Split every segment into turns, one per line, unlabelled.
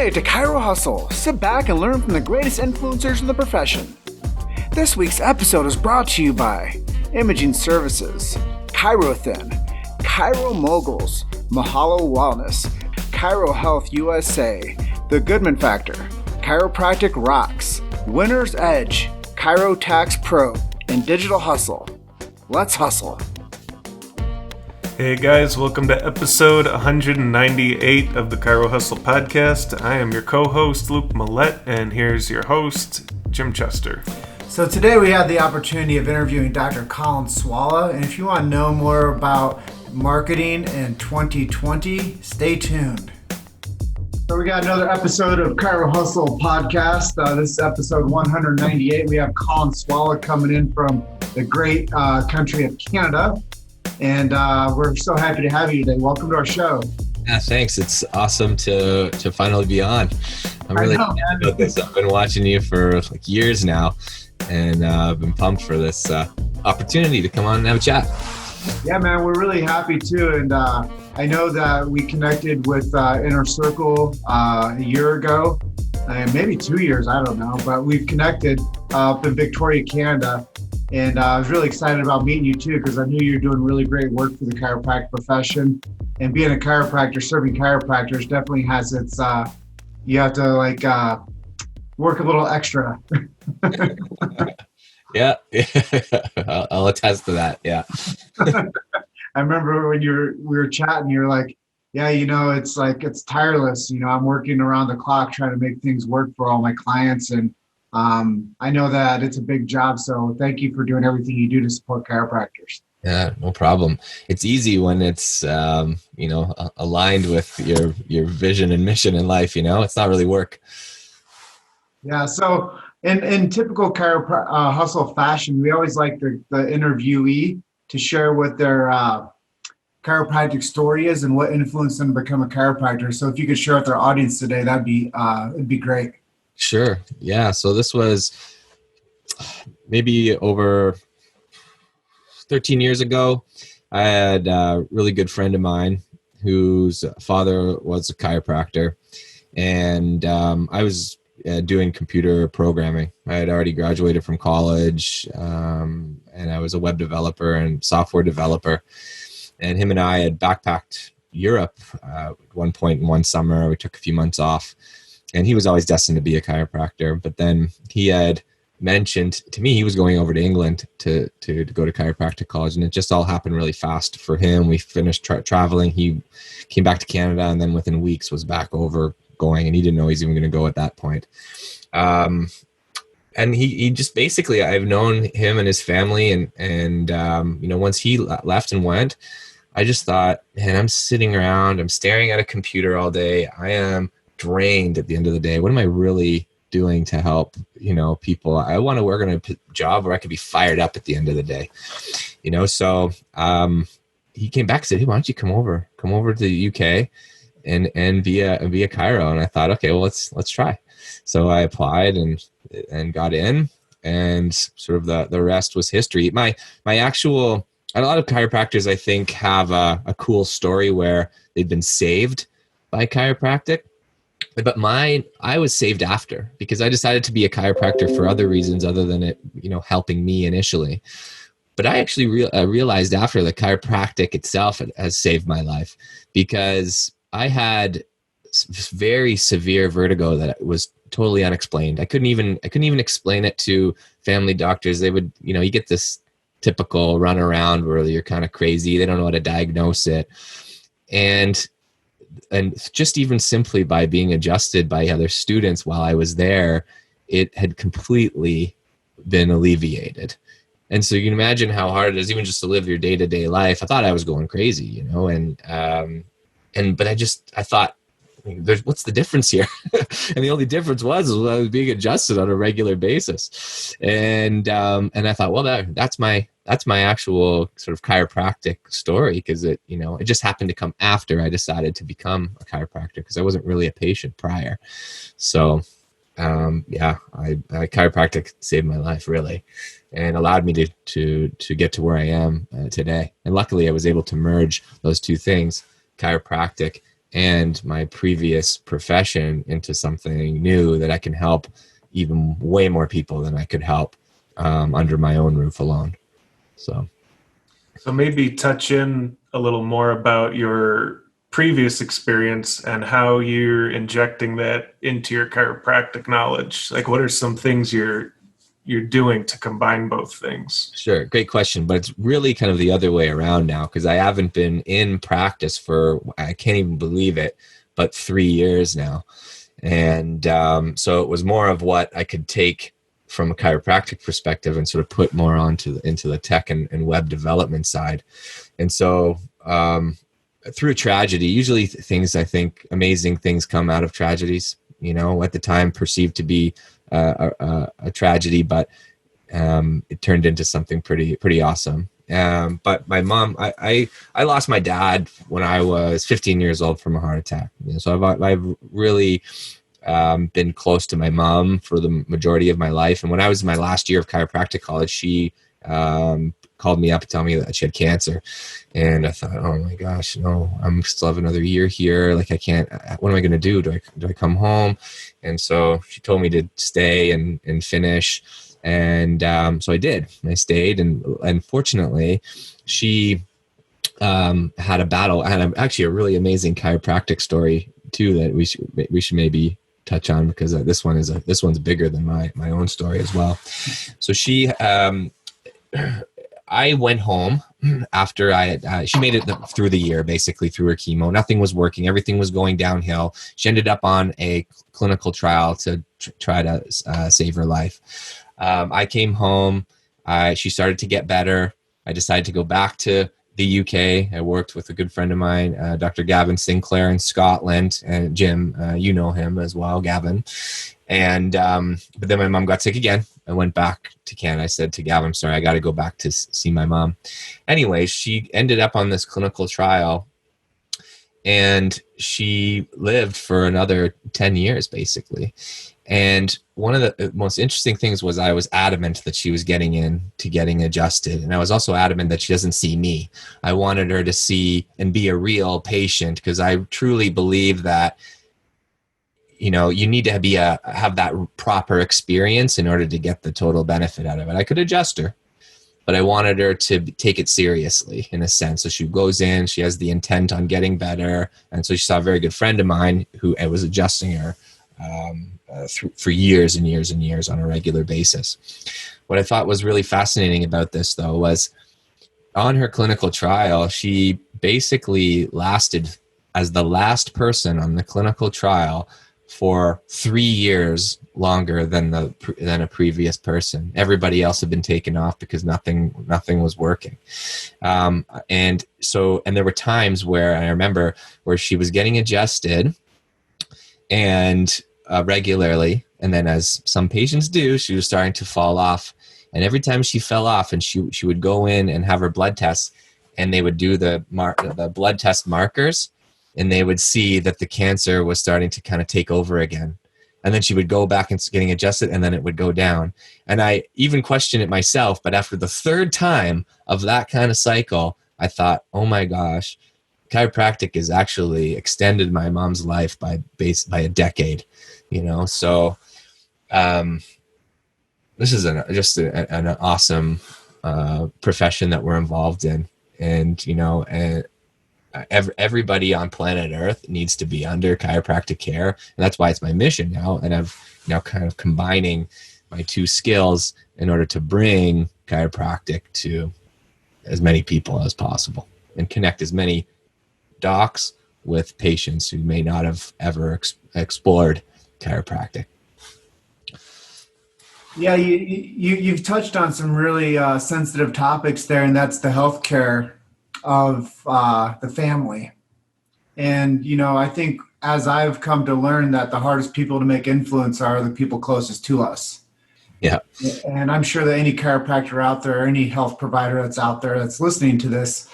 Hey to Chiro Hustle. Sit back and learn from the greatest influencers in the profession. This week's episode is brought to you by Imaging Services, ChiroThin, Chiro Moguls, Mahalo Wellness, Chiro Health USA, The Goodman Factor, Chiropractic Rocks, Winner's Edge, Chiro Tax Pro, and Digital Hustle. Let's hustle.
Hey guys, welcome to episode 198 of the Chiro Hustle Podcast. I am your co-host, Luke Millette, and here's your host, Jim Chester.
So today we had the opportunity of interviewing Dr. Colin Swala, and if you want to know more about marketing in 2020, stay tuned. So we got another episode of Chiro Hustle Podcast. This is episode 198. We have Colin Swala coming in from the great country of Canada. And we're so happy to have you today. Welcome to our show.
Yeah, thanks. It's awesome to finally be on. I'm really excited about this. I've been watching you for like years now, and I've been pumped for this opportunity to come on and have a chat.
Yeah, man, we're really happy too. And I know that we connected with Inner Circle a year ago, maybe 2 years, I don't know. But we've connected up in Victoria, Canada. And I was really excited about meeting you too, because I knew you were doing really great work for the chiropractic profession. And being a chiropractor, serving chiropractors definitely has its, you have to work a little extra.
Yeah, I'll attest to that. Yeah.
I remember when we were chatting, you were like, yeah, it's tireless. I'm working around the clock trying to make things work for all my clients. And I know that it's a big job, so thank you for doing everything you do to support chiropractors.
Yeah, no problem. It's easy when it's, aligned with your vision and mission in life, it's not really work.
Yeah. So in typical hustle fashion, we always like the interviewee to share what their chiropractic story is and what influenced them to become a chiropractor. So if you could share with our audience today, it'd be great.
Sure. Yeah. So this was maybe over 13 years ago. I had a really good friend of mine whose father was a chiropractor, and I was doing computer programming. I had already graduated from college, and I was a web developer and software developer. And him and I had backpacked Europe at one point in one summer. We took a few months off. And he was always destined to be a chiropractor. But then he had mentioned to me he was going over to England to go to chiropractic college. And it just all happened really fast for him. We finished traveling. He came back to Canada and then within weeks was back over going. And he didn't know he was even going to go at that point. And he just basically, I've known him and his family. And once he left and went, I just thought, man, I'm sitting around, I'm staring at a computer all day. I am drained at the end of the day. What am I really doing to help, people? I want to work on a job where I could be fired up at the end of the day, So he came back and said, hey, why don't you come over to the UK and be a chiro? And I thought, okay, well, let's try. So I applied and got in, and sort of the rest was history. A lot of chiropractors, I think, have a cool story where they've been saved by chiropractic. But I was saved after, because I decided to be a chiropractor for other reasons other than it, helping me initially. But I actually realized after that chiropractic itself has saved my life, because I had very severe vertigo that was totally unexplained. I couldn't even explain it to family doctors. They would, you get this typical run around where you're kind of crazy. They don't know how to diagnose it. And just even simply by being adjusted by other students while I was there, it had completely been alleviated. And so you can imagine how hard it is even just to live your day-to-day life. I thought I was going crazy, but I thought, what's the difference here? And the only difference was I was being adjusted on a regular basis. And I thought, well, that's my actual sort of chiropractic story, because it just happened to come after I decided to become a chiropractor, because I wasn't really a patient prior. So chiropractic saved my life, really, and allowed me to get to where I am today. And luckily I was able to merge those two things, chiropractic and my previous profession into something new that I can help even way more people than I could help under my own roof alone. So
maybe touch in a little more about your previous experience and how you're injecting that into your chiropractic knowledge. Like, what are some things you're doing to combine both things?
Sure. Great question. But it's really kind of the other way around now, because I haven't been in practice for, I can't even believe it, but 3 years now. And so it was more of what I could take from a chiropractic perspective and sort of put more into the tech and web development side. And so through tragedy, usually things, I think amazing things come out of tragedies, at the time perceived to be a tragedy, but it turned into something pretty awesome. But my mom, I lost my dad when I was 15 years old from a heart attack. So I've really been close to my mom for the majority of my life. And when I was in my last year of chiropractic college, she called me up to tell me that she had cancer. And I thought, oh my gosh, no, I'm still have another year here. Like, I can't, what am I going to do? Do I come home? And so she told me to stay and finish. And so I did. I stayed. And fortunately, she had a battle. I had actually a really amazing chiropractic story too that we should maybe touch on, because this one's bigger than my own story as well. So I went home after she made it through the year, basically through her chemo. Nothing was working. Everything was going downhill. She ended up on a clinical trial to try to save her life. I came home. She started to get better. I decided to go back to the UK. I worked with a good friend of mine, Dr. Gavin Sinclair in Scotland, and Jim, you know him as well, Gavin. And but then my mom got sick again. I went back to Canada. I said to Gavin, sorry, I got to go back to see my mom. Anyway, she ended up on this clinical trial, and she lived for another 10 years, basically. And one of the most interesting things was I was adamant that she was getting adjusted. And I was also adamant that she doesn't see me. I wanted her to see and be a real patient, because I truly believe that, you need to have that proper experience in order to get the total benefit out of it. I could adjust her, but I wanted her to take it seriously in a sense. So she goes in, she has the intent on getting better. And so she saw a very good friend of mine who was adjusting her for years and years and years on a regular basis. What I thought was really fascinating about this, though, was on her clinical trial, she basically lasted as the last person on the clinical trial for 3 years longer than a previous person. Everybody else had been taken off because nothing was working. And there were times where I remember where she was getting adjusted and regularly, and then as some patients do, she was starting to fall off. And every time she fell off, and she would go in and have her blood tests, and they would do the blood test markers, and they would see that the cancer was starting to kind of take over again. And then she would go back and getting adjusted, and then it would go down. And I even questioned it myself, but after the third time of that kind of cycle, I thought, oh my gosh, chiropractic has actually extended my mom's life by a decade, So this is just an awesome profession that we're involved in, and everybody on planet Earth needs to be under chiropractic care, and that's why it's my mission now. And I've now kind of combining my two skills in order to bring chiropractic to as many people as possible and connect as many docs with patients who may not have ever explored chiropractic.
Yeah, you've touched on some really sensitive topics there, and that's the healthcare of the family. And, I think as I've come to learn that the hardest people to make influence are the people closest to us.
Yeah.
And I'm sure that any chiropractor out there, any health provider that's out there that's listening to this,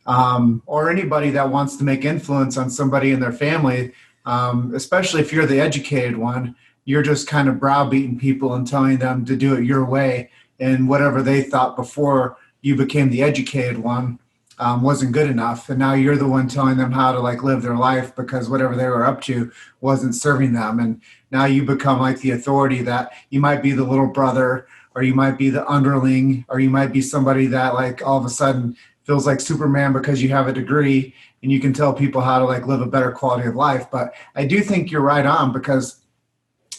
or anybody that wants to make influence on somebody in their family, especially if you're the educated one, you're just kind of browbeating people and telling them to do it your way and whatever they thought before you became the educated one. wasn't good enough. And now you're the one telling them how to like live their life because whatever they were up to wasn't serving them. And now you become like the authority that you might be the little brother, or you might be the underling, or you might be somebody that like all of a sudden feels like Superman because you have a degree and you can tell people how to like live a better quality of life. But I do think you're right on, because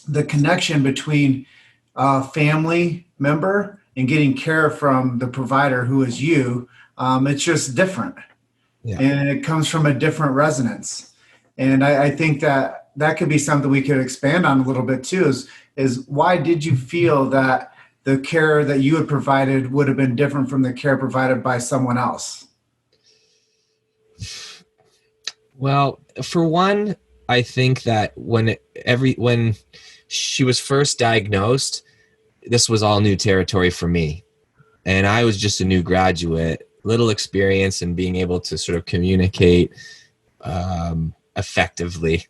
the connection between a family member and getting care from the provider who is you, it's just different. Yeah. And it comes from a different resonance. And I think that that could be something we could expand on a little bit too, is why did you feel that the care that you had provided would have been different from the care provided by someone else?
Well, for one, I think that when she was first diagnosed, this was all new territory for me. And I was just a new graduate, little experience in being able to sort of communicate effectively,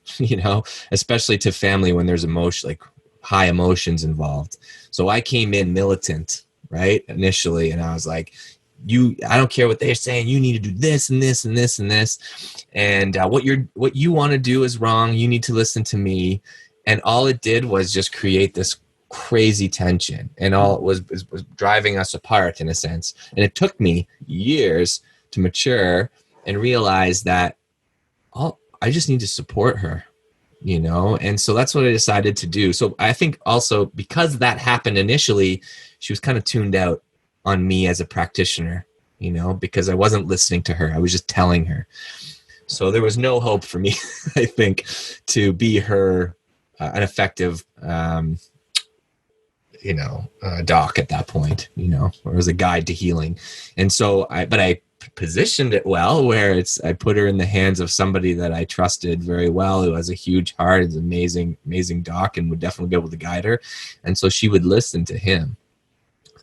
especially to family when there's emotion, like high emotions involved. So I came in militant, right, initially, and I was like, I don't care what they're saying. You need to do this and this and this and this. And what you want to do is wrong. You need to listen to me. And all it did was just create this crazy tension, and all it was driving us apart in a sense. And it took me years to mature and realize that I just need to support her, and so that's what I decided to do. So I think also because that happened initially, she was kind of tuned out on me as a practitioner, because I wasn't listening to her. I was just telling her. So there was no hope for me, I think, to be her an effective doc at that point, or as a guide to healing. And so I positioned it well, where I put her in the hands of somebody that I trusted very well, who has a huge heart, is amazing doc, and would definitely be able to guide her. And so she would listen to him.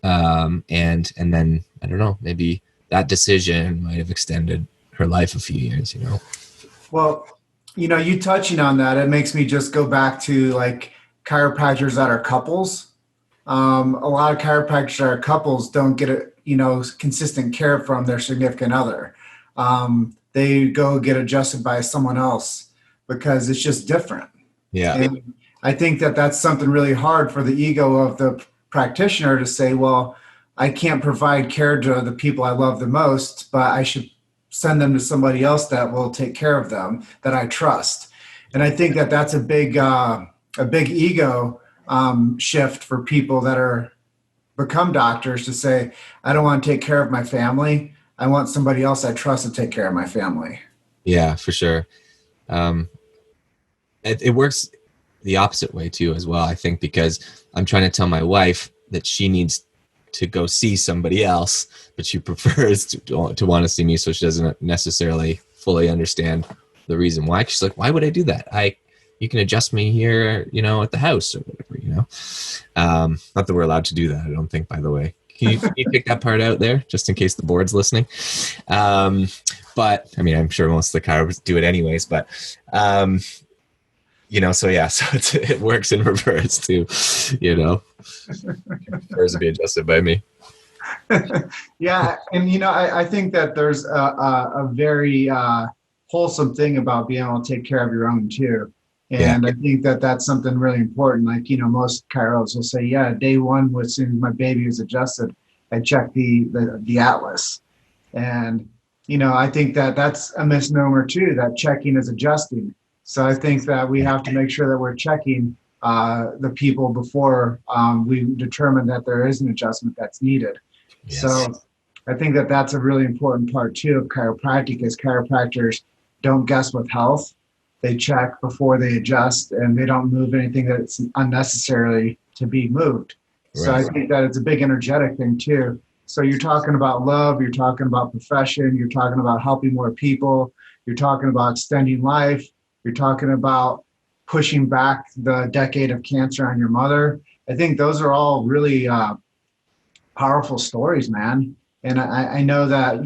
And then, I don't know, maybe that decision might have extended her life a few years,
Well, you touching on that, it makes me just go back to like chiropractors that are couples. A lot of chiropractors that are couples don't get consistent care from their significant other. They go get adjusted by someone else because it's just different.
Yeah.
And I think that that's something really hard for the ego of the practitioner to say, well, I can't provide care to the people I love the most, but I should send them to somebody else that will take care of them, that I trust. And I think that that's a big ego shift for people that are become doctors, to say, I don't want to take care of my family. I want somebody else I trust to take care of my family.
Yeah, for sure. It works the opposite way too, as well, I think, because I'm trying to tell my wife that she needs to go see somebody else, but she prefers to want to see me, so she doesn't necessarily fully understand the reason why. She's like, why would I do that? You can adjust me here, at the house or whatever, Not that we're allowed to do that, I don't think, by the way. Can you pick that part out there, just in case the board's listening? But, I mean, I'm sure most of the chiros do it anyways, but, so yeah, so it works in reverse too, prefers to be adjusted by me.
Yeah. And, I think that there's a very wholesome thing about being able to take care of your own too. And yeah. I think that that's something really important. Like, most chiros will say, yeah, day one, as soon as my baby was adjusted, I checked the atlas. And, I think that that's a misnomer too, that checking is adjusting. So I think that we have to make sure that we're checking the people before we determine that there is an adjustment that's needed. Yes. So I think that that's a really important part too of chiropractic, is chiropractors don't guess with health. They check before they adjust, and they don't move anything that's unnecessarily to be moved. Right. So I think that it's a big energetic thing too. So you're talking about love, you're talking about profession, you're talking about helping more people, you're talking about extending life, you're talking about pushing back the decade of cancer on your mother. I think those are all really powerful stories, man. And I know that,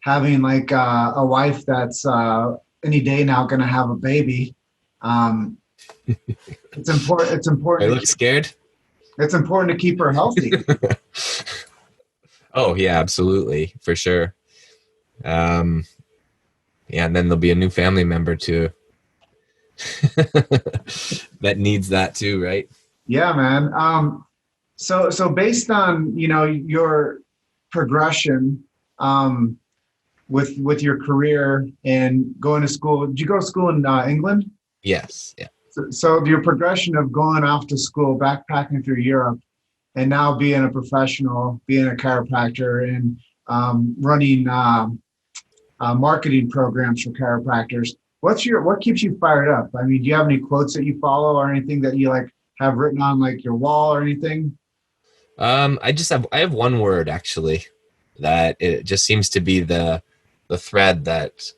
having like a wife that's any day now going to have a baby. It's important. It's important.
I look scared.
It's important to keep her healthy.
Oh yeah, absolutely. For sure. Yeah, and then there'll be a new family member too that needs that too, right?
Yeah, man. So based on, your progression, with your career and going to school, did you go to school in England?
Yes. Yeah.
So your progression of going off to school, backpacking through Europe, and now being a professional, being a chiropractor, and running marketing programs for chiropractors. What keeps you fired up? I mean, do you have any quotes that you follow or anything that you like have written on like your wall or anything?
I have one word actually that it just seems to be the thread that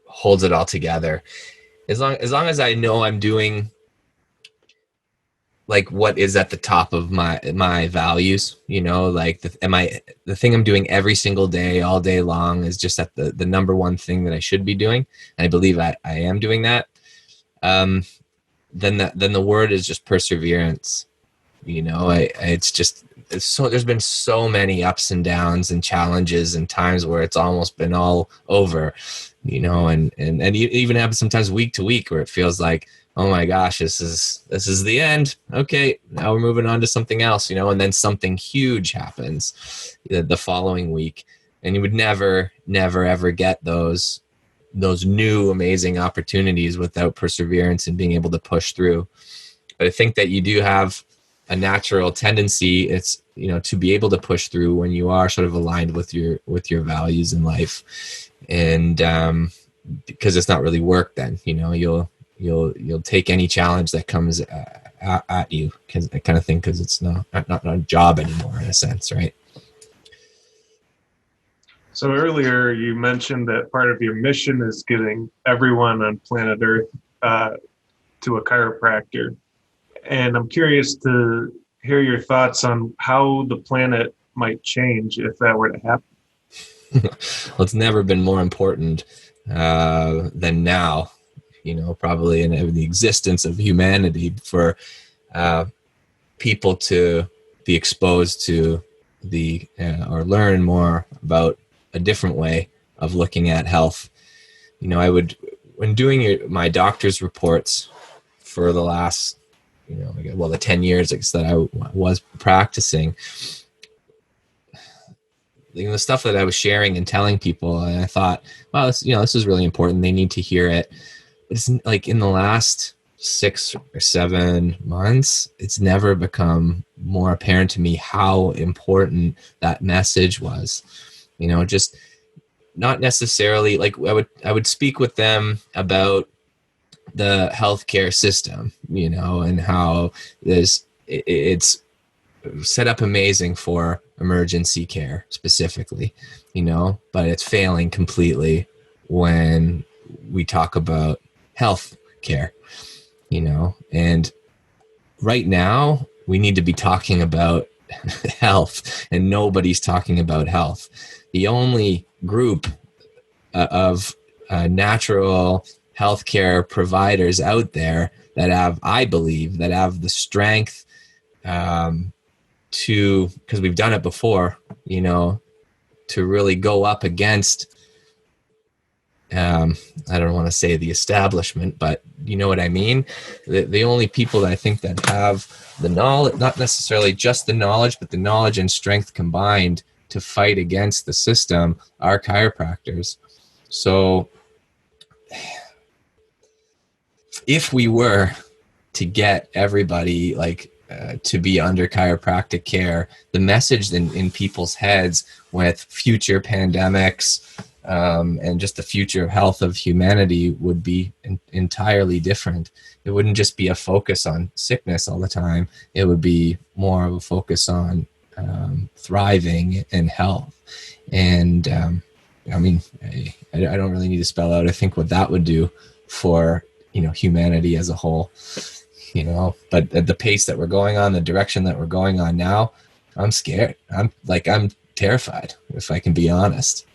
holds it all together. As long as I know I'm doing like what is at the top of my values, like the thing I'm doing every single day, all day long is just at the number one thing that I should be doing. And I believe I am doing that. Then the word is just perseverance. There's been so many ups and downs and challenges and times where it's almost been all over, and it even happens sometimes week to week where it feels like, oh my gosh, this is the end. Okay, now we're moving on to something else, and then something huge happens the following week, and you would never ever get those new amazing opportunities without perseverance and being able to push through. But I think that you do have a natural tendency, it's to be able to push through when you are sort of aligned with your values in life, and because it's not really work, then you'll take any challenge that comes at you, kind of thing, because it's not a job anymore in a sense, right?
So earlier you mentioned that part of your mission is getting everyone on planet Earth to a chiropractor. And I'm curious to hear your thoughts on how the planet might change if that were to happen.
Well, it's never been more important than now, probably in the existence of humanity, for people to be exposed to or learn more about a different way of looking at health. When doing my doctor's reports for the last, the 10 years that I was practicing, the stuff that I was sharing and telling people, and I thought, wow, this is really important. They need to hear it. But it's like in the last 6 or 7 months, it's never become more apparent to me how important that message was. Just not necessarily like I would speak with them about the healthcare system, and how it's set up amazing for emergency care specifically, but it's failing completely when we talk about health care, and right now we need to be talking about health, and nobody's talking about health. The only group of natural healthcare providers out there that I believe have the strength to, because we've done it before, to really go up against, I don't want to say the establishment, but you know what I mean? The only people that I think that have the knowledge, not necessarily just the knowledge, but the knowledge and strength combined to fight against the system, are chiropractors. So if we were to get everybody to be under chiropractic care, the message in people's heads with future pandemics and just the future health of humanity would be entirely different. It wouldn't just be a focus on sickness all the time. It would be more of a focus on thriving and health. And I don't really need to spell out, I think, what that would do for humanity as a whole. But at the pace that we're going on, the direction that we're going on now, I'm scared. I'm terrified, if I can be honest,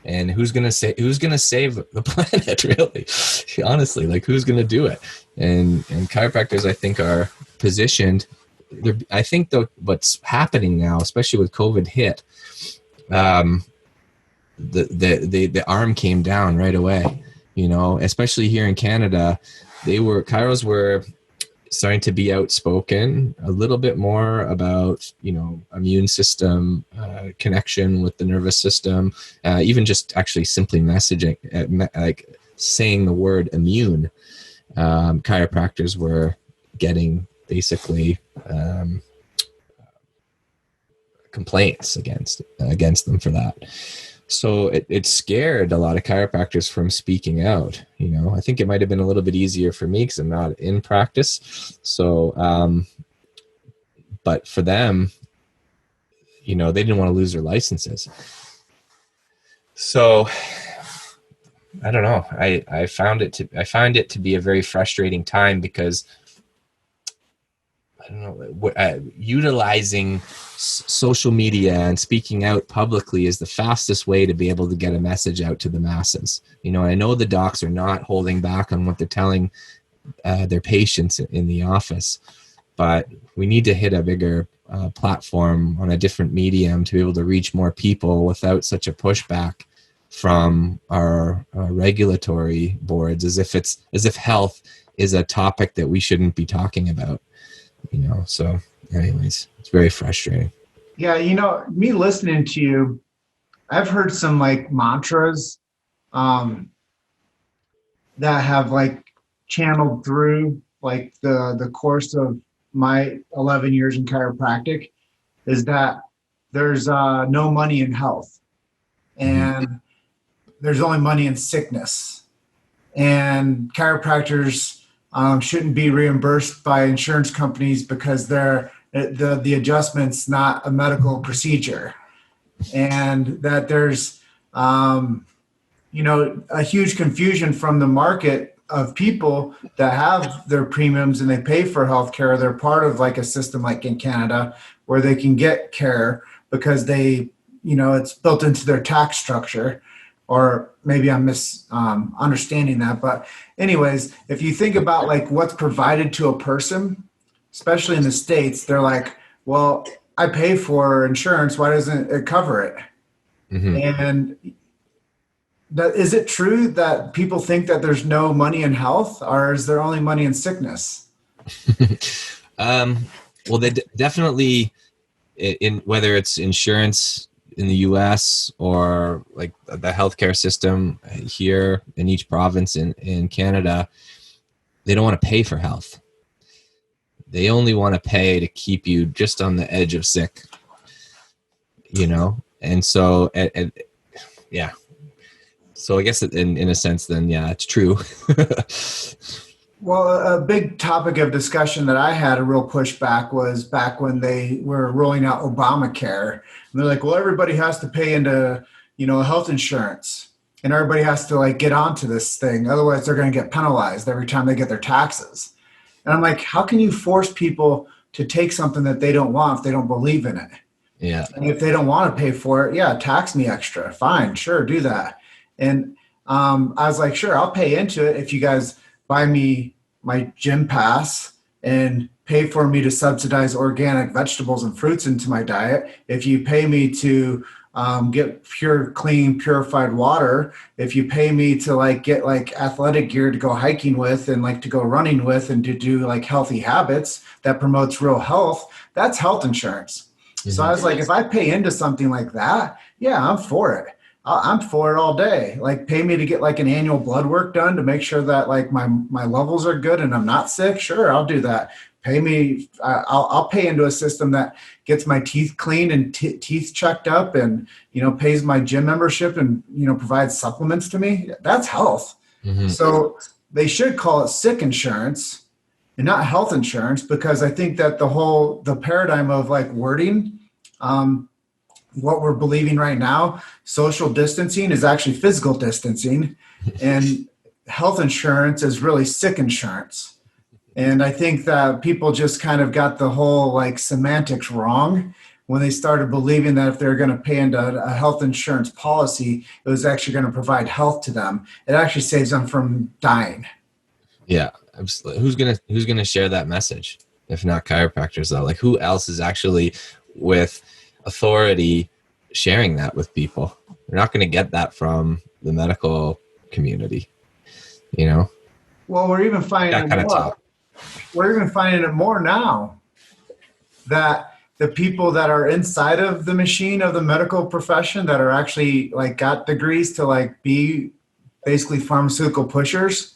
and who's going to save the planet, really? Honestly, who's going to do it? And chiropractors, I think, are positioned. I think though, what's happening now, especially with COVID hit, the arm came down right away, you know, especially here in Canada. Chiros were starting to be outspoken a little bit more about, you know, immune system connection with the nervous system, even just actually simply messaging, like saying the word immune. Chiropractors were getting basically complaints against them for that. So it scared a lot of chiropractors from speaking out. You know, I think it might have been a little bit easier for me because I'm not in practice. So, but for them, you know, they didn't want to lose their licenses. So I don't know. I find it to be a very frustrating time because I don't know, utilizing social media and speaking out publicly is the fastest way to be able to get a message out to the masses. You know, I know the docs are not holding back on what they're telling their patients in the office, but we need to hit a bigger platform on a different medium to be able to reach more people without such a pushback from our regulatory boards, as if health is a topic that we shouldn't be talking about. You know, so anyways, it's very frustrating.
Yeah, you know, me listening to you, I've heard some like mantras that have like channeled through like the course of my 11 years in chiropractic, is that there's no money in health, and there's only money in sickness, and chiropractors shouldn't be reimbursed by insurance companies because the adjustment's not a medical procedure, and that there's you know, a huge confusion from the market of people that have their premiums and they pay for healthcare. They're part of like a system like in Canada where they can get care because they, you know, it's built into their tax structure. Or maybe I'm understanding that. But anyways, if you think about like what's provided to a person, especially in the States, they're like, well, I pay for insurance. Why doesn't it cover it? Mm-hmm. And is it true that people think that there's no money in health, or is there only money in sickness?
Well, they definitely, in whether it's insurance in the US or like the healthcare system here in each province in Canada, they don't want to pay for health. They only want to pay to keep you just on the edge of sick, you know? And so, yeah. So I guess in a sense, then, yeah, it's true.
Well, a big topic of discussion that I had a real pushback was back when they were rolling out Obamacare. And they're like, well, everybody has to pay into, you know, health insurance, and everybody has to like get onto this thing. Otherwise, they're going to get penalized every time they get their taxes. And I'm like, how can you force people to take something that they don't want if they don't believe in it?
Yeah.
And if they don't want to pay for it, yeah, tax me extra. Fine, sure, do that. And I was like, sure, I'll pay into it if you guys buy me my gym pass and pay for me to subsidize organic vegetables and fruits into my diet. If you pay me to get pure, clean, purified water, if you pay me to like get like athletic gear to go hiking with and like to go running with and to do like healthy habits that promotes real health, that's health insurance. Mm-hmm. So I was like, if I pay into something like that, yeah, I'm for it. I'm for it all day. Like, pay me to get like an annual blood work done to make sure that like my levels are good and I'm not sick. Sure, I'll do that. Pay me. I'll pay into a system that gets my teeth cleaned and teeth checked up, and, you know, pays my gym membership and, you know, provides supplements to me. That's health. Mm-hmm. So they should call it sick insurance and not health insurance, because I think that the paradigm of like wording, what we're believing right now, social distancing is actually physical distancing, and health insurance is really sick insurance. And I think that people just kind of got the whole like semantics wrong when they started believing that if they're going to pay into a health insurance policy, it was actually going to provide health to them. It actually saves them from dying.
Yeah, absolutely. Who's gonna share that message if not chiropractors though? Like, who else is actually with authority sharing that with people? They're not going to get that from the medical community, you know?
Well, we're even finding
That kind of talk.
We're even finding it more now that the people that are inside of the machine of the medical profession that are actually like got degrees to like be basically pharmaceutical pushers,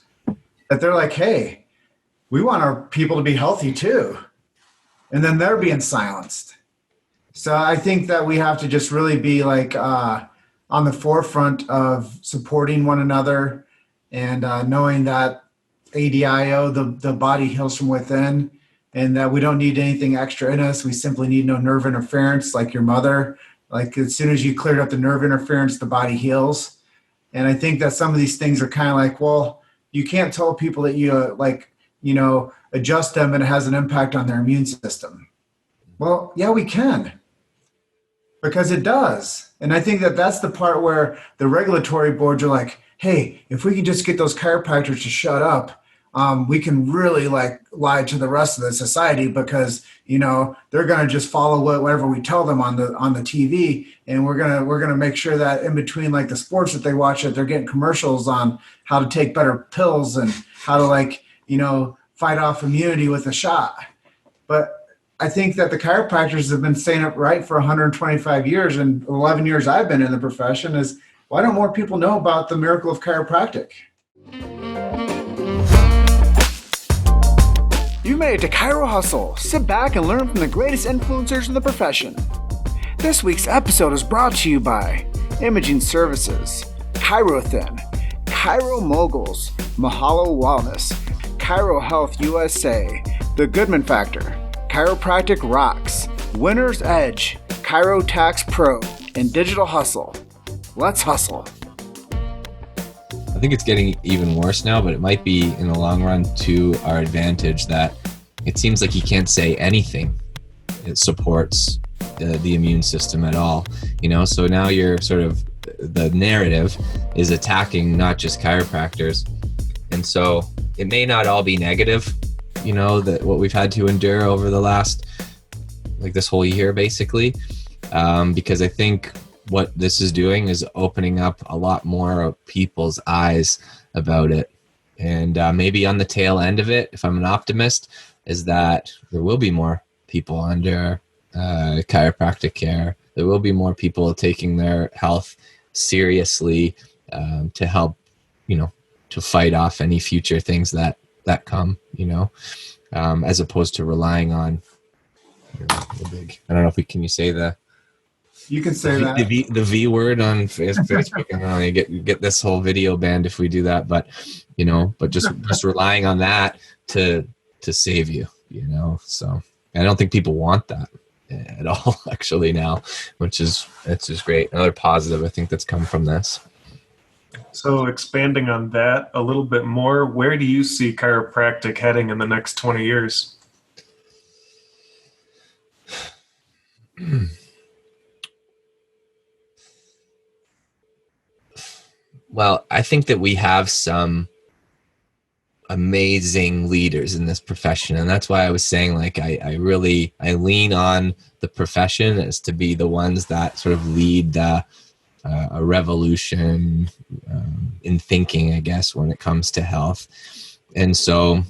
that they're like, hey, we want our people to be healthy too. And then they're being silenced. So I think that we have to just really be like on the forefront of supporting one another and knowing that ADIO, the body heals from within, and that we don't need anything extra in us. We simply need no nerve interference like your mother. Like as soon as you cleared up the nerve interference, the body heals. And I think that some of these things are kind of like, well, you can't tell people that you adjust them and it has an impact on their immune system. Well, yeah, we can, because it does. And I think that that's the part where the regulatory boards are like, hey, if we can just get those chiropractors to shut up, we can really like lie to the rest of the society, because they're going to just follow whatever we tell them on the TV, and we're gonna make sure that in between like the sports that they watch, that they're getting commercials on how to take better pills and how to fight off immunity with a shot. But I think that the chiropractors have been saying it right for 125 years, and 11 years I've been in the profession, is why don't more people know about the miracle of chiropractic?
You made it to Chiro Hustle. Sit back and learn from the greatest influencers in the profession. This week's episode is brought to you by Imaging Services, ChiroThin, Chiro Moguls, Mahalo Wellness, Chiro Health USA, The Goodman Factor, Chiropractic Rocks, Winner's Edge, Chiro Tax Pro, and Digital Hustle. Let's hustle.
I think it's getting even worse now, but it might be in the long run to our advantage that it seems like you can't say anything that supports the immune system at all. So now you're sort of, the narrative is attacking not just chiropractors. And so it may not all be negative, that what we've had to endure over the last, like this whole year, basically, because I think what this is doing is opening up a lot more of people's eyes about it. And maybe on the tail end of it, if I'm an optimist, is that there will be more people under chiropractic care. There will be more people taking their health seriously to help, to fight off any future things that come, as opposed to relying on the big, I don't know if can you say the,
you can say that
the V word on Facebook. I don't know, you get this whole video banned if we do that, but just relying on that to save you, So I don't think people want that at all, actually, now, it's just great. Another positive I think that's come from this.
So expanding on that a little bit more, where do you see chiropractic heading in the next 20 years?
Well, I think that we have some amazing leaders in this profession, and that's why I was saying, like, I lean on the profession as to be the ones that sort of lead a revolution in thinking, I guess, when it comes to health. And so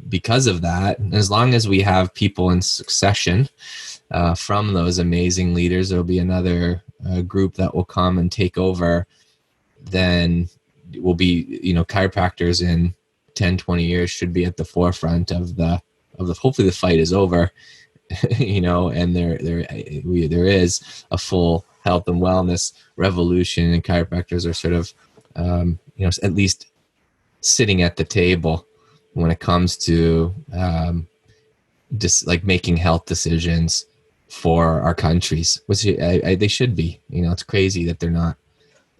because of that, as long as we have people in succession from those amazing leaders, there'll be another group that will come and take over. Then will be, chiropractors in 10, 20 years should be at the forefront of the hopefully the fight is over, and there is a full health and wellness revolution, and chiropractors are sort of, at least sitting at the table when it comes to just like making health decisions for our countries, which they should be. It's crazy that they're not.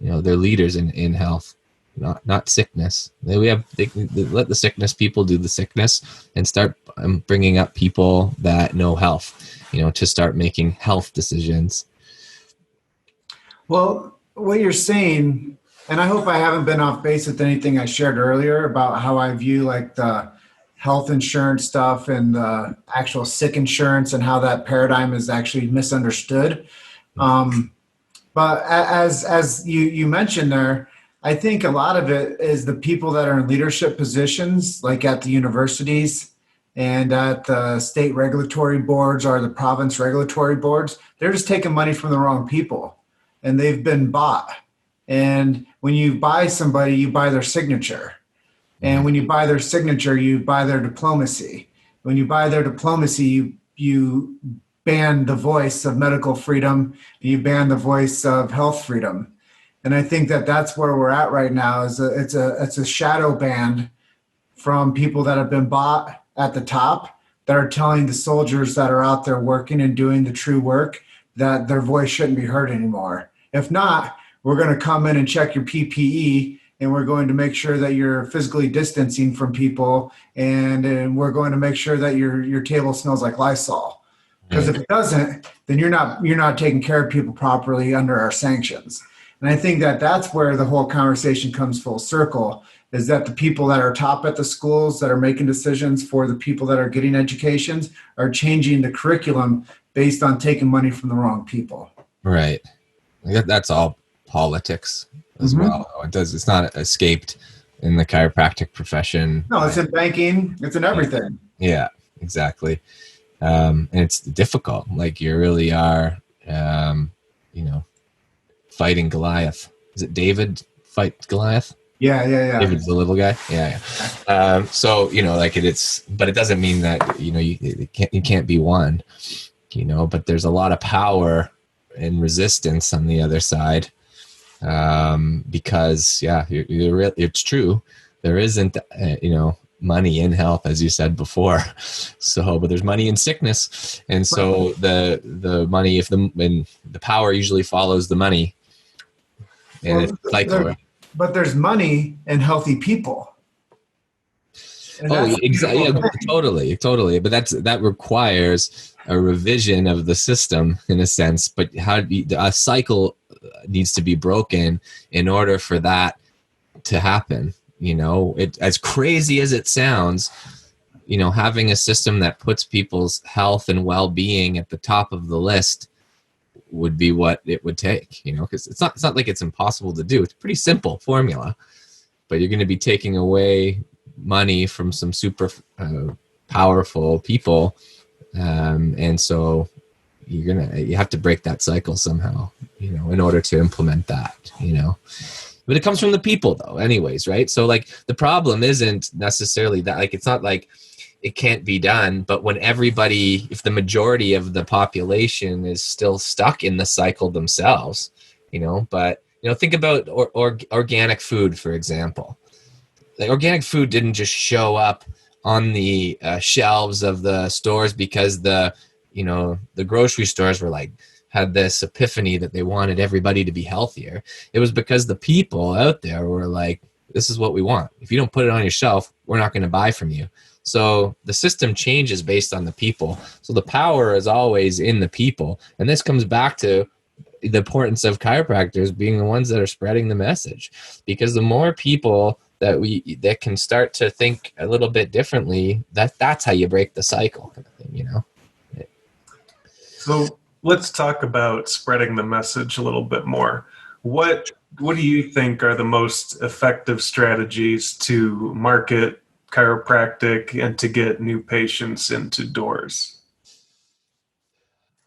They're leaders in health, not sickness. They let the sickness people do the sickness and start bringing up people that know health, to start making health decisions.
Well, what you're saying, and I hope I haven't been off base with anything I shared earlier about how I view like the health insurance stuff and the actual sick insurance and how that paradigm is actually misunderstood. But as you mentioned there, I think a lot of it is the people that are in leadership positions, like at the universities and at the state regulatory boards or the province regulatory boards. They're just taking money from the wrong people, and they've been bought. And when you buy somebody, you buy their signature. And when you buy their signature, you buy their diplomacy. When you buy their diplomacy, you ban the voice of medical freedom, and you ban the voice of health freedom. And I think that that's where we're at right now. It's a shadow band from people that have been bought at the top that are telling the soldiers that are out there working and doing the true work that their voice shouldn't be heard anymore. If not, we're going to come in and check your PPE, and we're going to make sure that you're physically distancing from people, and we're going to make sure that your table smells like Lysol. Because if it doesn't, then you're not taking care of people properly under our sanctions. And I think that that's where the whole conversation comes full circle, is that the people that are top at the schools that are making decisions for the people that are getting educations are changing the curriculum based on taking money from the wrong people.
Right. That's all politics as well. It's not escaped in the chiropractic profession.
No, it's in banking. It's in everything.
Yeah, exactly. And it's difficult. Like you really are, fighting Goliath. Is it David fight Goliath?
Yeah.
David's the little guy. Yeah. So but it doesn't mean that you can't be won. But there's a lot of power and resistance on the other side, because it's true. There isn't money in health, as you said before. So, but there's money in sickness, and so the money, and the power usually follows the money, and it's cycle.
But there's money in healthy people.
Exactly. Yeah, totally. But that requires a revision of the system in a sense. But a cycle needs to be broken in order for that to happen. As crazy as it sounds, having a system that puts people's health and well-being at the top of the list would be what it would take, because it's not like it's impossible to do. It's a pretty simple formula, but you're going to be taking away money from some super powerful people. And so you have to break that cycle somehow, in order to implement that, But it comes from the people though, anyways, right? So like the problem isn't necessarily that, like, it's not like it can't be done, but when if the majority of the population is still stuck in the cycle themselves, but think about organic food, for example. Like organic food didn't just show up on the shelves of the stores because the grocery stores were had this epiphany that they wanted everybody to be healthier. It was because the people out there were like, this is what we want. If you don't put it on your shelf, we're not going to buy from you. So the system changes based on the people. So the power is always in the people. And this comes back to the importance of chiropractors being the ones that are spreading the message, because the more people that can start to think a little bit differently, that's how you break the cycle,
So let's talk about spreading the message a little bit more. What do you think are the most effective strategies to market chiropractic and to get new patients into doors?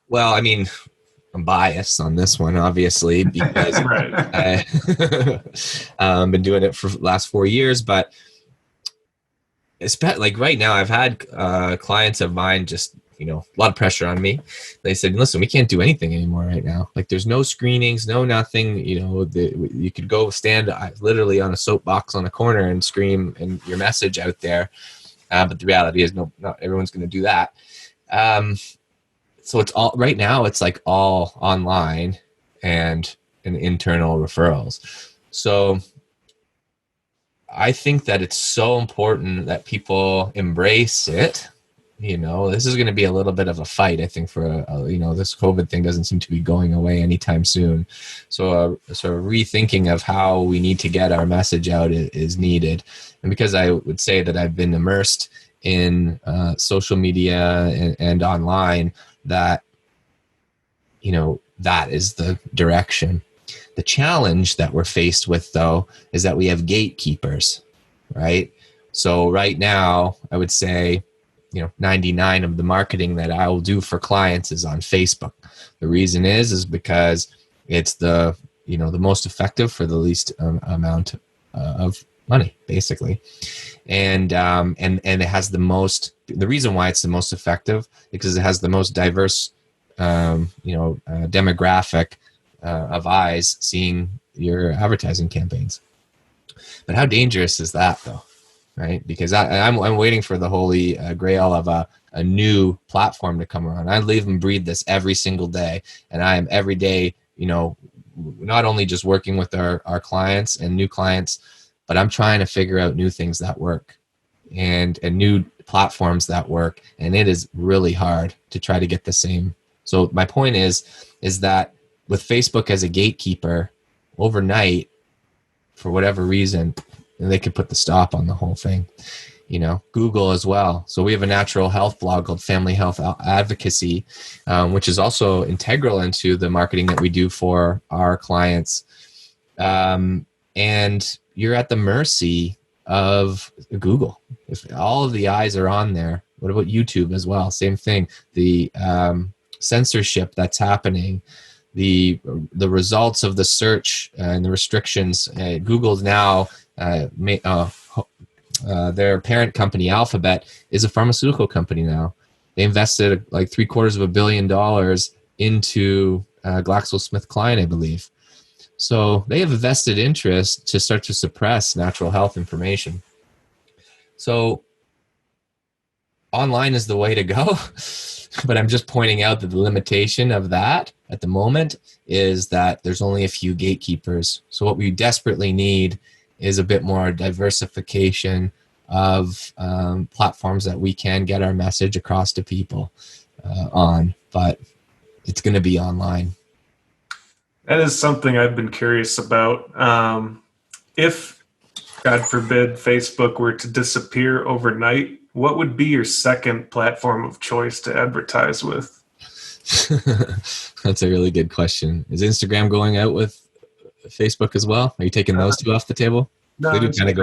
Well, I mean, I'm biased on this one, obviously, because I've been doing it for the last 4 years, but like right now I've had clients of mine just, a lot of pressure on me. They said, listen, we can't do anything anymore right now. Like there's no screenings, no nothing, you could go stand literally on a soapbox on a corner and scream and your message out there. But the reality is not everyone's going to do that. So it's all right now, it's like all online and internal referrals. So I think that it's so important that people embrace it. This is going to be a little bit of a fight, I think, for, this COVID thing doesn't seem to be going away anytime soon. So sort of rethinking of how we need to get our message out is needed. And because I would say that I've been immersed in social media and online, that, that is the direction. The challenge that we're faced with, though, is that we have gatekeepers, right? So right now, I would say, 99 of the marketing that I will do for clients is on Facebook. The reason is because it's the most effective for the least amount of money, basically. And it has the reason why it's the most effective because it has the most diverse, demographic of eyes seeing your advertising campaigns. But how dangerous is that, though? Right? Because I'm waiting for the holy grail of a new platform to come around. I live and breathe this every single day. And I am every day, not only just working with our clients and new clients, but I'm trying to figure out new things that work and new platforms that work. And it is really hard to try to get the same. So my point is that with Facebook as a gatekeeper, overnight, for whatever reason, they could put the stop on the whole thing. Google as well. So we have a natural health blog called Family Health Advocacy, which is also integral into the marketing that we do for our clients. And you're at the mercy of Google. If all of the eyes are on there, what about YouTube as well? Same thing. The censorship that's happening, the results of the search and the restrictions. Google's now their parent company Alphabet is a pharmaceutical company now. They invested like $750 million into GlaxoSmithKline, I believe. So they have a vested interest to start to suppress natural health information. So online is the way to go. But I'm just pointing out that the limitation of that at the moment is that there's only a few gatekeepers. So what we desperately need is a bit more diversification of platforms that we can get our message across to people on, but it's going to be online.
That is something I've been curious about. If, God forbid, Facebook were to disappear overnight, what would be your second platform of choice to advertise with?
That's a really good question. Is Instagram going out with Facebook as well? Are you taking those two off the table?
No,
they do kind of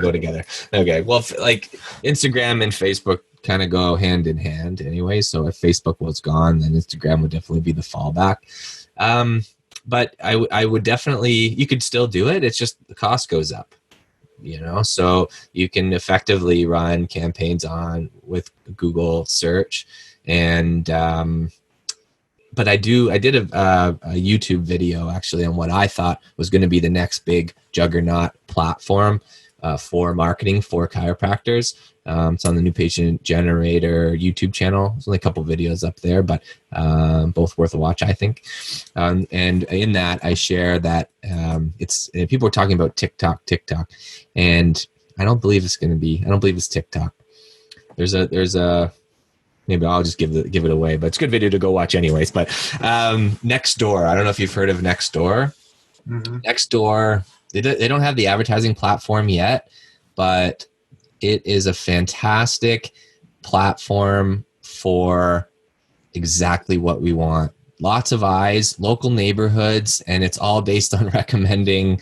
go together. Okay. Well, like Instagram and Facebook kind of go hand in hand anyway. So if Facebook was gone, then Instagram would definitely be the fallback. But I would definitely, you could still do it. It's just the cost goes up, so you can effectively run campaigns with Google search. And, but I did a YouTube video actually on what I thought was going to be the next big juggernaut platform for marketing for chiropractors. It's on the New Patient Generator YouTube channel. There's only a couple videos up there, but both worth a watch, I think. And in that, I share that people are talking about TikTok, and I don't believe it's TikTok. There's a maybe I'll just give it away, but it's a good video to go watch anyways. But Nextdoor, I don't know if you've heard of Nextdoor. Mm-hmm. Nextdoor, they don't have the advertising platform yet, but it is a fantastic platform for exactly what we want. Lots of eyes, local neighborhoods, and it's all based on recommending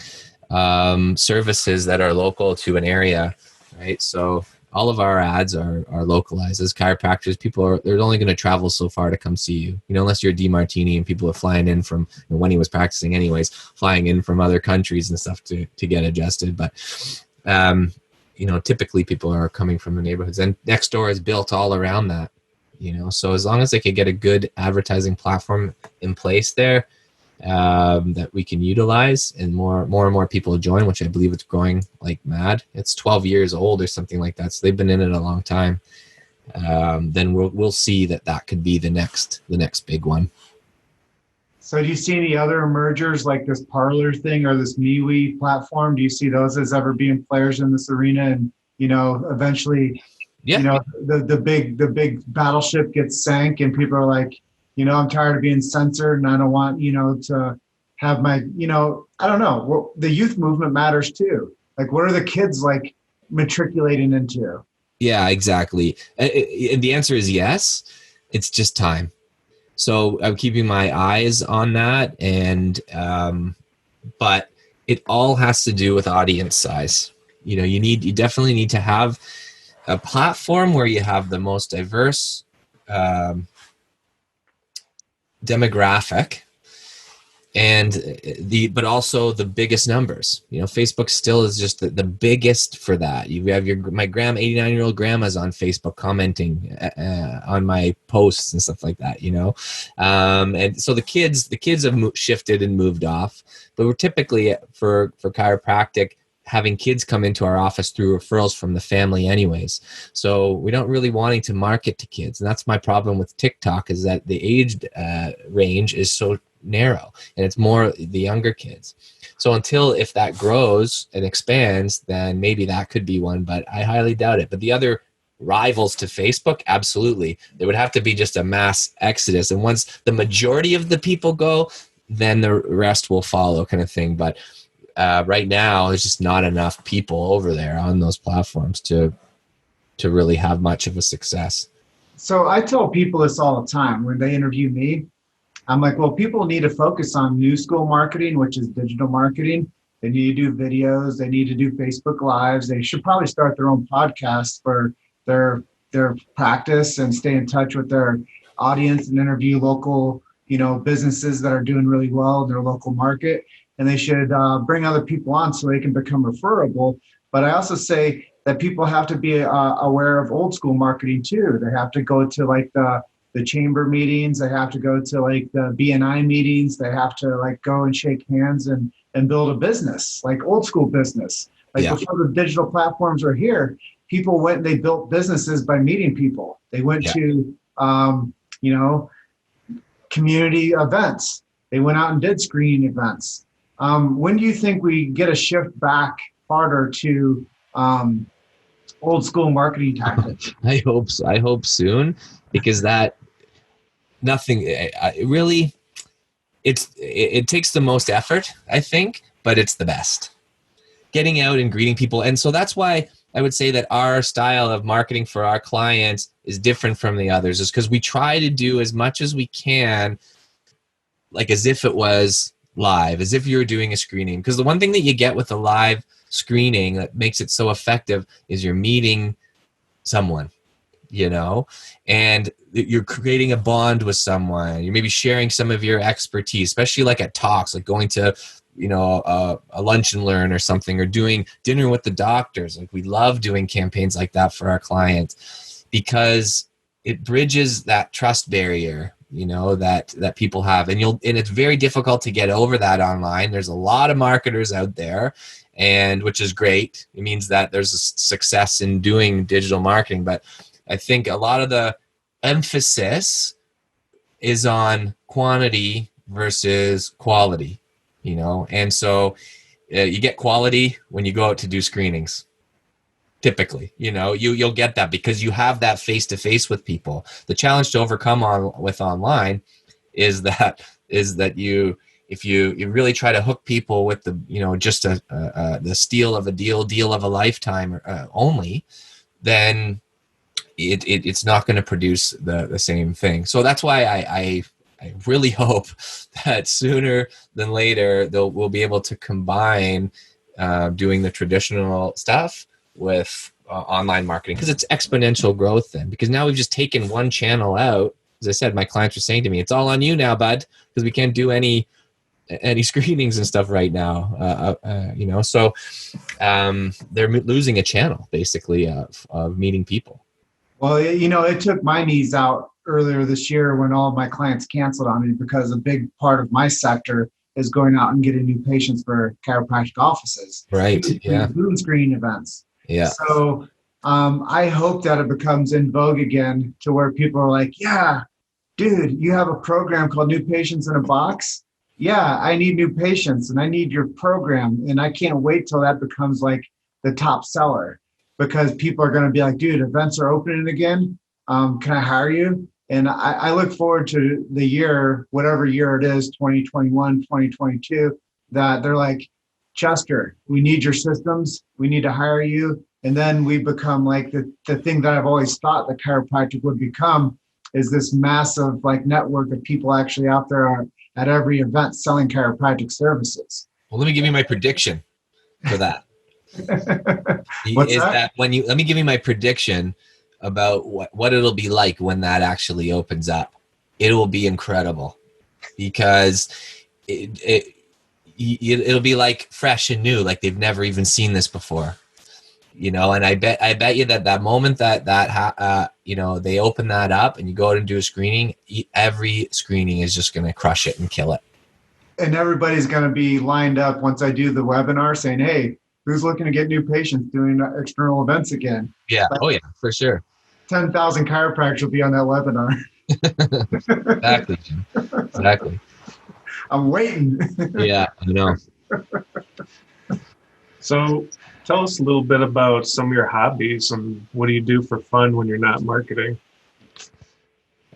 services that are local to an area, right? So all of our ads are localized. As chiropractors, they're only going to travel so far to come see you, unless you're DeMartini and people are flying in from, when he was practicing anyways, flying in from other countries and stuff to get adjusted. But, typically people are coming from the neighborhoods, and Nextdoor is built all around that, so as long as they could get a good advertising platform in place there, that we can utilize, and more and more people join, which I believe it's growing like mad. It's 12 years old or something like that, so they've been in it a long time. Then we'll see that could be the next big one.
So do you see any other emergers like this Parlor thing or this MeWe platform? Do you see those as ever being players in this arena? And eventually, the big battleship gets sank, and people are like, I'm tired of being censored, and I don't want, to have my, I don't know. Well, the youth movement matters too. Like, what are the kids like matriculating into?
Yeah, exactly. And the answer is yes. It's just time. So I'm keeping my eyes on that, and but it all has to do with audience size. You definitely need to have a platform where you have the most diverse demographic, but also the biggest numbers. Facebook still is just the biggest for that. You have my 89-year-old grandma's on Facebook commenting on my posts and stuff like that. And so the kids have shifted and moved off, but we're typically for chiropractic having kids come into our office through referrals from the family anyways. So we don't really wanting to market to kids. And that's my problem with TikTok, is that the age range is so narrow, and it's more the younger kids. So if that grows and expands, then maybe that could be one, but I highly doubt it. But the other rivals to Facebook, absolutely. There would have to be just a mass exodus. And once the majority of the people go, then the rest will follow, kind of thing. But right now, there's just not enough people over there on those platforms to really have much of a success.
So I tell people this all the time when they interview me. I'm like, well, people need to focus on new school marketing, which is digital marketing. They need to do videos. They need to do Facebook Lives. They should probably start their own podcast for their practice and stay in touch with their audience and interview local, businesses that are doing really well in their local market. And they should bring other people on so they can become referable. But I also say that people have to be aware of old school marketing too. They have to go to like the chamber meetings. They have to go to like the BNI meetings. They have to like go and shake hands and build a business, like old school business. Before the digital platforms were here, people went and they built businesses by meeting people. They went to, community events. They went out and did screening events. When do you think we get a shift back harder to old school marketing tactics?
I hope soon, because that it takes the most effort, I think, but it's the best. Getting out and greeting people. And so that's why I would say that our style of marketing for our clients is different from the others, is because we try to do as much as we can, like as if it was live, as if you were doing a screening. Because the one thing that you get with a live screening that makes it so effective is you're meeting someone, and you're creating a bond with someone. You're maybe sharing some of your expertise, especially like at talks, like going to, a lunch and learn or something, or doing dinner with the doctors. Like we love doing campaigns like that for our clients because it bridges that trust barrier, that people have, and it's very difficult to get over that online. There's a lot of marketers out there, and which is great. It means that there's a success in doing digital marketing, but I think a lot of the emphasis is on quantity versus quality, and so you get quality when you go out to do screenings. Typically, you'll get that because you have that face-to-face with people. The challenge to overcome with online is that if you really try to hook people with the the steal of a deal of a lifetime only, then it's not going to produce the same thing. So that's why I really hope that sooner than later we'll be able to combine doing the traditional stuff with online marketing, because it's exponential growth then. Because now we've just taken one channel out. As I said, my clients are saying to me, it's all on you now, bud, because we can't do any screenings and stuff right now. So they're losing a channel basically of meeting people.
Well, it took my knees out earlier this year when all of my clients canceled on me, because a big part of my sector is going out and getting new patients for chiropractic offices.
Right. Yeah.
Zoom screening events.
Yeah.
So I hope that it becomes in vogue again, to where people are like, yeah, dude, you have a program called New Patients in a Box? Yeah, I need new patients and I need your program. And I can't wait till that becomes like the top seller, because people are going to be like, dude, events are opening again. Can I hire you? And I look forward to the year, whatever year it is, 2021, 2022, that they're like, Chester, we need your systems. We need to hire you. And then we become like the thing that I've always thought that chiropractic would become, is this massive like network of people actually out there at every event selling chiropractic services.
Well, let me give you my prediction for that.
What's that?
Let me give you my prediction about what it'll be like when that actually opens up. It will be incredible because it'll be like fresh and new, like they've never even seen this before, and I bet you that moment that they open that up and you go out and do a screening, every screening is just going to crush it and kill it.
And everybody's going to be lined up once I do the webinar saying, hey, who's looking to get new patients doing external events again?
Yeah. Oh yeah, for sure.
10,000 chiropractors will be on that webinar.
Exactly, Jim. Exactly.
I'm waiting.
Yeah, I know.
So tell us a little bit about some of your hobbies and what do you do for fun when you're not marketing?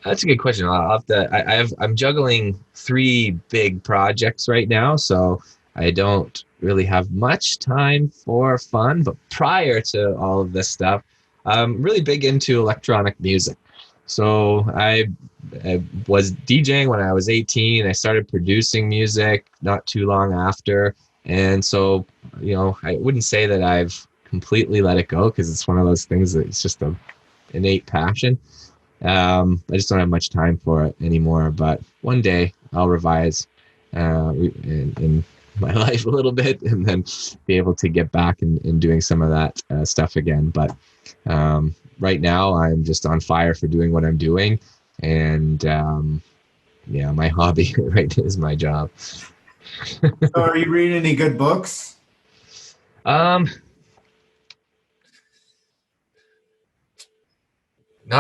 That's a good question. I'm juggling 3 big projects right now, so I don't really have much time for fun. But prior to all of this stuff, I'm really big into electronic music. So I was DJing when I was 18. I started producing music not too long after. And so, I wouldn't say that I've completely let it go because it's one of those things that it's just an innate passion. I just don't have much time for it anymore, but one day I'll revise in my life a little bit and then be able to get back and doing some of that stuff again. But right now I'm just on fire for doing what I'm doing. And my hobby right is my job.
So are you reading any good books?
Not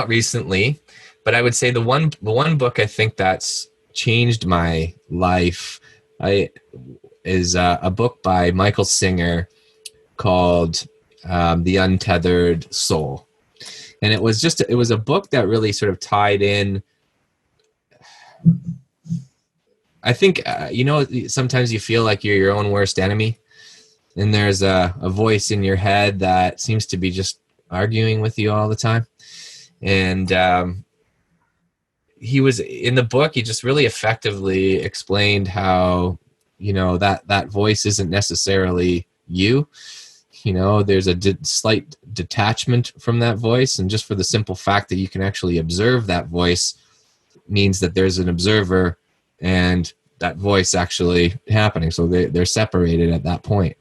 recently, but I would say the one book I think that's changed my life is a book by Michael Singer called The Untethered Soul. And it was a book that really sort of tied in. I think, sometimes you feel like you're your own worst enemy and there's a voice in your head that seems to be just arguing with you all the time. And he was in the book, he just really effectively explained how, that voice isn't necessarily you. There's a slight detachment from that voice. And just for the simple fact that you can actually observe that voice means that there's an observer and that voice actually happening. So they're separated at that point.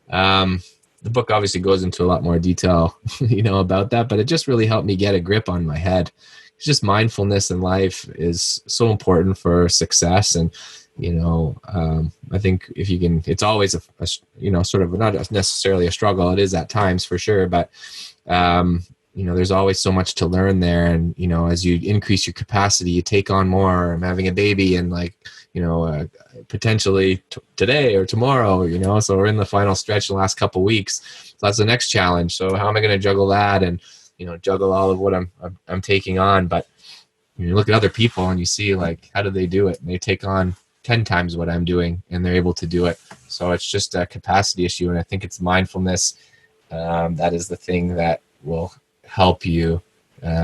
The book obviously goes into a lot more detail, about that, but it just really helped me get a grip on my head. It's just mindfulness in life is so important for success. And, I think if you can, it's always a sort of not necessarily a struggle. It is at times for sure, but, there's always so much to learn there. And, as you increase your capacity, you take on more. I'm having a baby and potentially today or tomorrow, so we're in the final stretch in the last couple of weeks. So that's the next challenge. So how am I going to juggle that and, juggle all of what I'm taking on? But you look at other people and you see how do they do it? And they take on 10 times what I'm doing and they're able to do it. So it's just a capacity issue. And I think it's mindfulness. That is the thing that will help you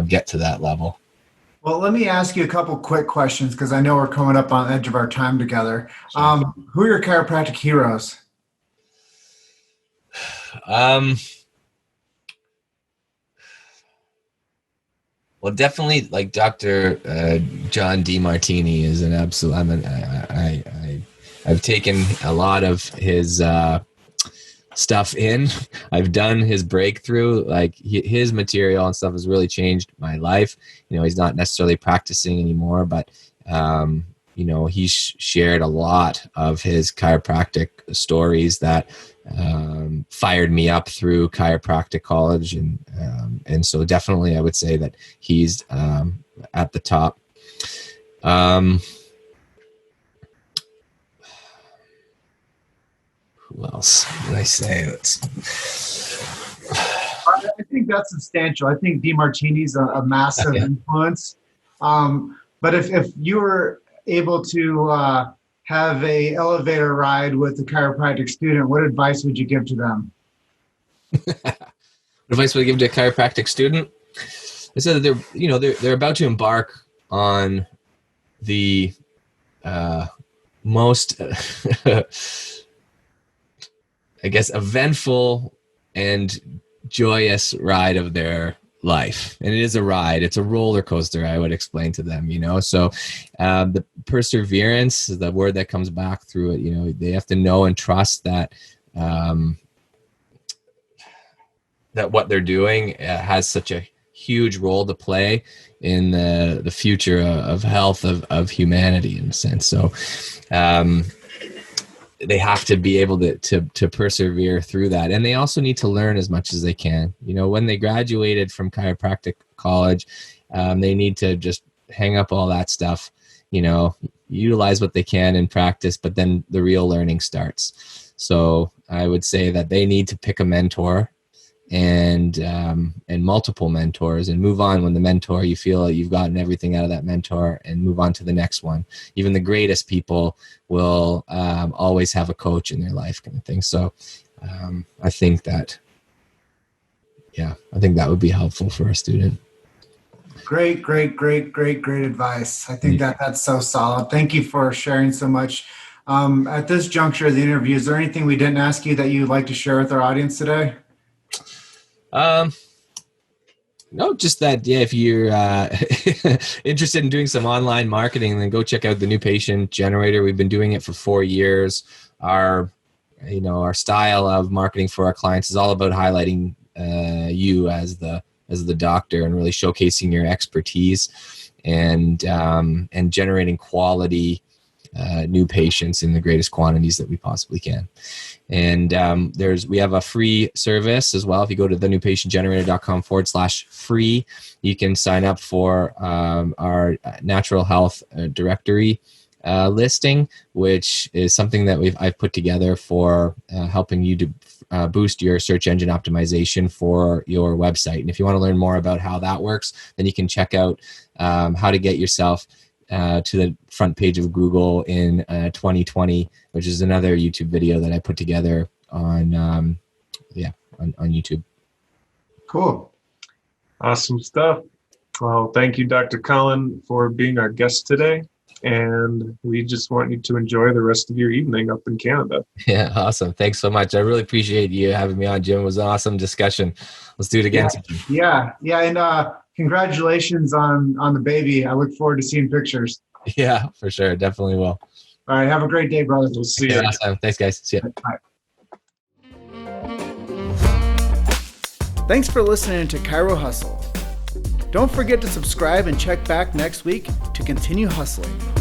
get to that level.
Well, let me ask you a couple quick questions because I know we're coming up on the edge of our time together. Sure. Who are your chiropractic heroes?
Well, definitely Dr. John DeMartini is an absolute. I've taken a lot of his stuff in. I've done his breakthrough. His material and stuff has really changed my life. He's not necessarily practicing anymore, but he's shared a lot of his chiropractic stories that fired me up through chiropractic college, and so definitely I would say that he's at the top. Who else did I say?
I think that's substantial. I think DeMartini's a massive influence. But if you were able to have a elevator ride with a chiropractic student, what advice would you give to them?
What advice would I give to a chiropractic student? said that they're about to embark on the most, I guess, eventful and joyous ride of their life. And it is a ride. It's a roller coaster, I would explain to them, So the perseverance is the word that comes back through it. They have to know and trust that that what they're doing has such a huge role to play in the future of health of humanity, in a sense. So they have to be able to persevere through that. And they also need to learn as much as they can. When they graduated from chiropractic college, they need to just hang up all that stuff, utilize what they can in practice, but then the real learning starts. So I would say that they need to pick a mentor and multiple mentors, and move on when the mentor, you feel like you've gotten everything out of that mentor, and move on to the next one. Even the greatest people will always have a coach in their life, kind of thing. So I think that would be helpful for a student.
Great advice. I think that's so solid. Thank you for sharing so much. At this juncture of the interview, is there anything we didn't ask you that you'd like to share with our audience today?
No, just that, if you're interested in doing some online marketing, then go check out the New Patient Generator. We've been doing it for 4 years. Our style of marketing for our clients is all about highlighting you as the doctor, and really showcasing your expertise, and generating quality new patients in the greatest quantities that we possibly can. And we have a free service as well. If you go to thenewpatientgenerator.com/free, you can sign up for our natural health directory listing, which is something that I've put together for helping you to boost your search engine optimization for your website. And if you want to learn more about how that works, then you can check out how to get yourself to the front page of Google in 2020, which is another YouTube video that I put together on YouTube.
Cool.
Awesome stuff. Well, thank you, Dr. Colin, for being our guest today. And we just want you to enjoy the rest of your evening up in Canada.
Yeah, awesome. Thanks so much. I really appreciate you having me on, Jim. It was an awesome discussion. Let's do it again.
Yeah. And congratulations on the baby. I look forward to seeing pictures.
Yeah, for sure. Definitely will.
All right. Have a great day, brother.
We'll see you.
Awesome. Thanks, guys. See you.
Bye.
Thanks for listening to Chiro Hustle. Don't forget to subscribe and check back next week to continue hustling.